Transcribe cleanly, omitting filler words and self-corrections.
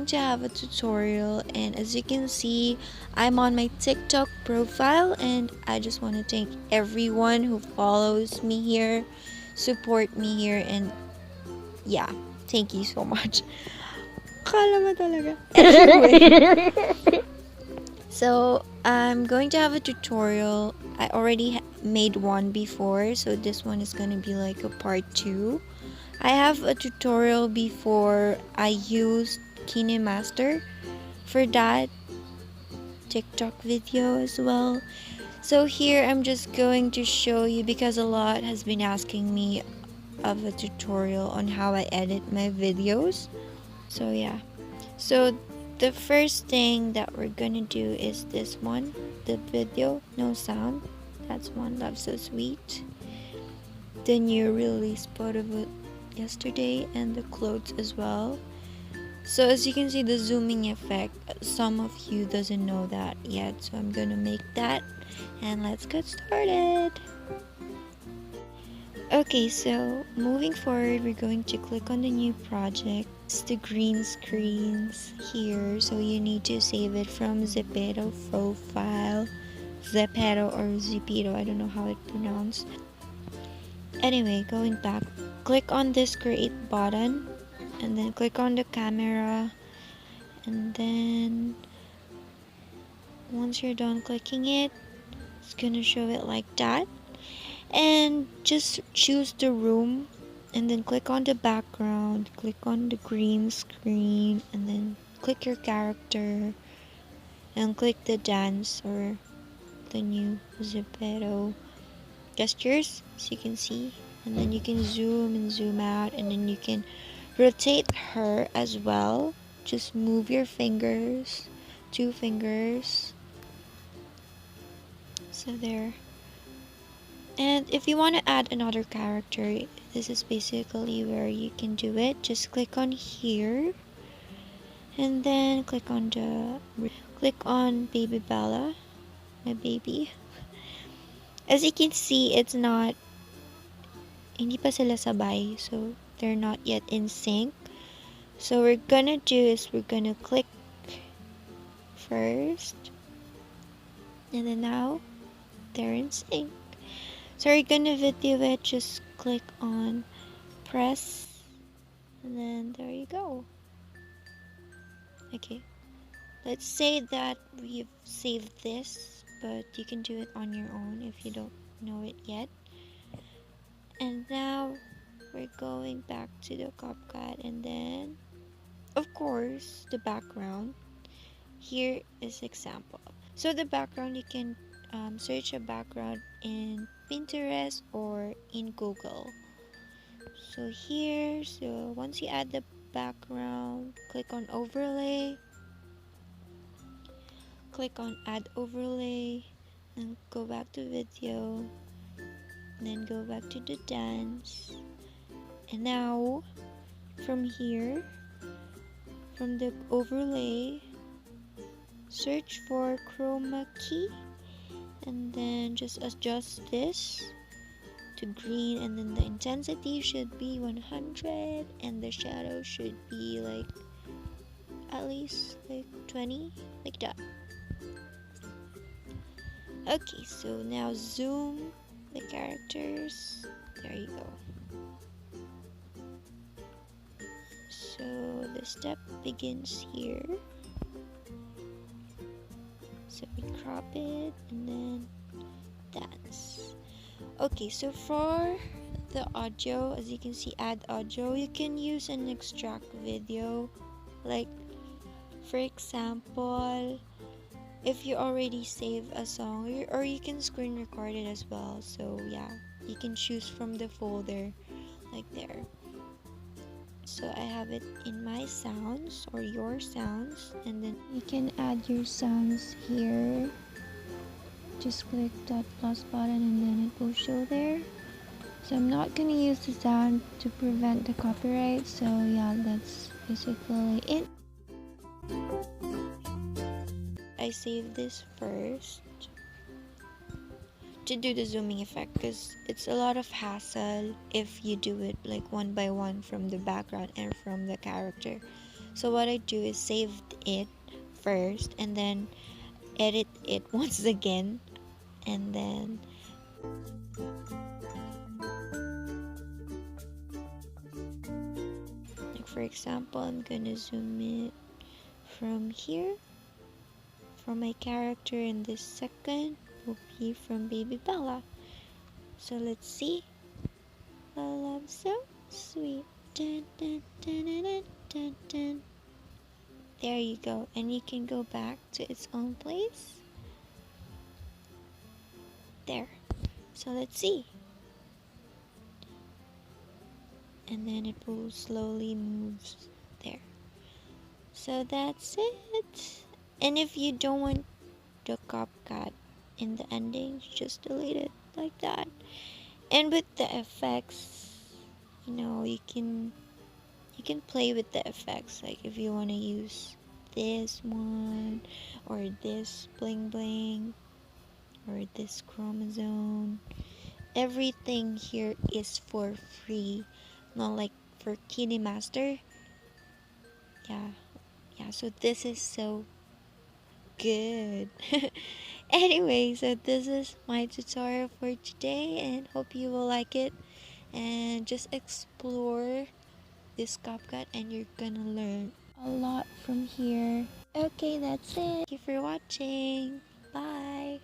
going to have a tutorial, and as you can see, I'm on my TikTok profile, and I just want to thank everyone who follows me here, support me here, and yeah, thank you so much. Kala mo talaga. Anyway, so I'm going to have a tutorial. I already made one before, so this one is going to be like a part 2. I have a tutorial before. I used KineMaster for that TikTok video as well. So here I'm just going to show you, because a lot has been asking me of a tutorial on how I edit my videos. So yeah. So the first thing that we're gonna do is this one, the video, no sound. That's one, Love So Sweet. The new release photo of it yesterday, and the clothes as well. So as you can see, the zooming effect, some of you doesn't know that yet, so I'm gonna make that, and let's get started. Okay, so moving forward, we're going to click on the new project. It's the green screens here, so you need to save it from ZEPETO profile, ZEPETO or ZEPETO, I don't know how it's pronounced. Anyway, going back, click on this create button, and then click on the camera, and then once you're done clicking it, it's gonna show it like that. And just choose the room, and then click on the background, click on the green screen, and then click your character, and click the dance or the new ZEPETO gestures, as you can see. And then you can zoom and zoom out, and then you can rotate her as well. Just move your fingers, 2 fingers, so there. And if you want to add another character, this is basically where you can do it. Just click on here, and then click on Baby Bella, my baby. As you can see, it's not, hindi pa sila sabay, so they're not yet in sync. So we're gonna do is we're gonna click first, and then now they're in sync. So we're gonna video it. Just click on press, and then there you go. Okay, let's say that we've saved this, but you can do it on your own if you don't know it yet. And now we're going back to the Capcut, and then of course the background. Here is example. So the background, you can search a background in Pinterest or in Google. So here, so once you add the background, click on overlay, click on add overlay, and go back to video, and then go back to the dance. And now from here, from the overlay, search for chroma key, and then just adjust this to green, and then the intensity should be 100, and the shadow should be like at least like 20, like that. Okay, so now zoom the characters. There you go. So the step begins here. So we crop it, and then dance. Okay, so for the audio, as you can see, add audio, you can use an extract video. Like for example, if you already save a song, or you can screen record it as well. So yeah, you can choose from the folder like there. So I have it in my sounds or your sounds, and then you can add your sounds here. Just click that plus button, and then it will show there. So I'm not gonna use the sound to prevent the copyright, so yeah, that's basically it. I save this first to do the zooming effect, because it's a lot of hassle if you do it like one by one from the background and from the character. So what I do is save it first and then edit it once again, and then like for example, I'm gonna zoom it from here, from my character, and this second will be from Baby Bella. So let's see. I love so sweet. Dun, dun, dun, dun, dun, dun, dun. There you go, and you can go back to its own place. There. So let's see. And then it will slowly move there. So that's it. And if you don't want the Capcut in the ending, just delete it like that. And with the effects, you can play with the effects, like if you want to use this one or this bling bling or this chromosome. Everything here is for free, not like for KineMaster. Yeah, yeah, so this is so good. Anyway, so this is my tutorial for today and hope you will like it, and just explore this CapCut and you're gonna learn a lot from here. Okay, that's it. Thank you for watching. Bye.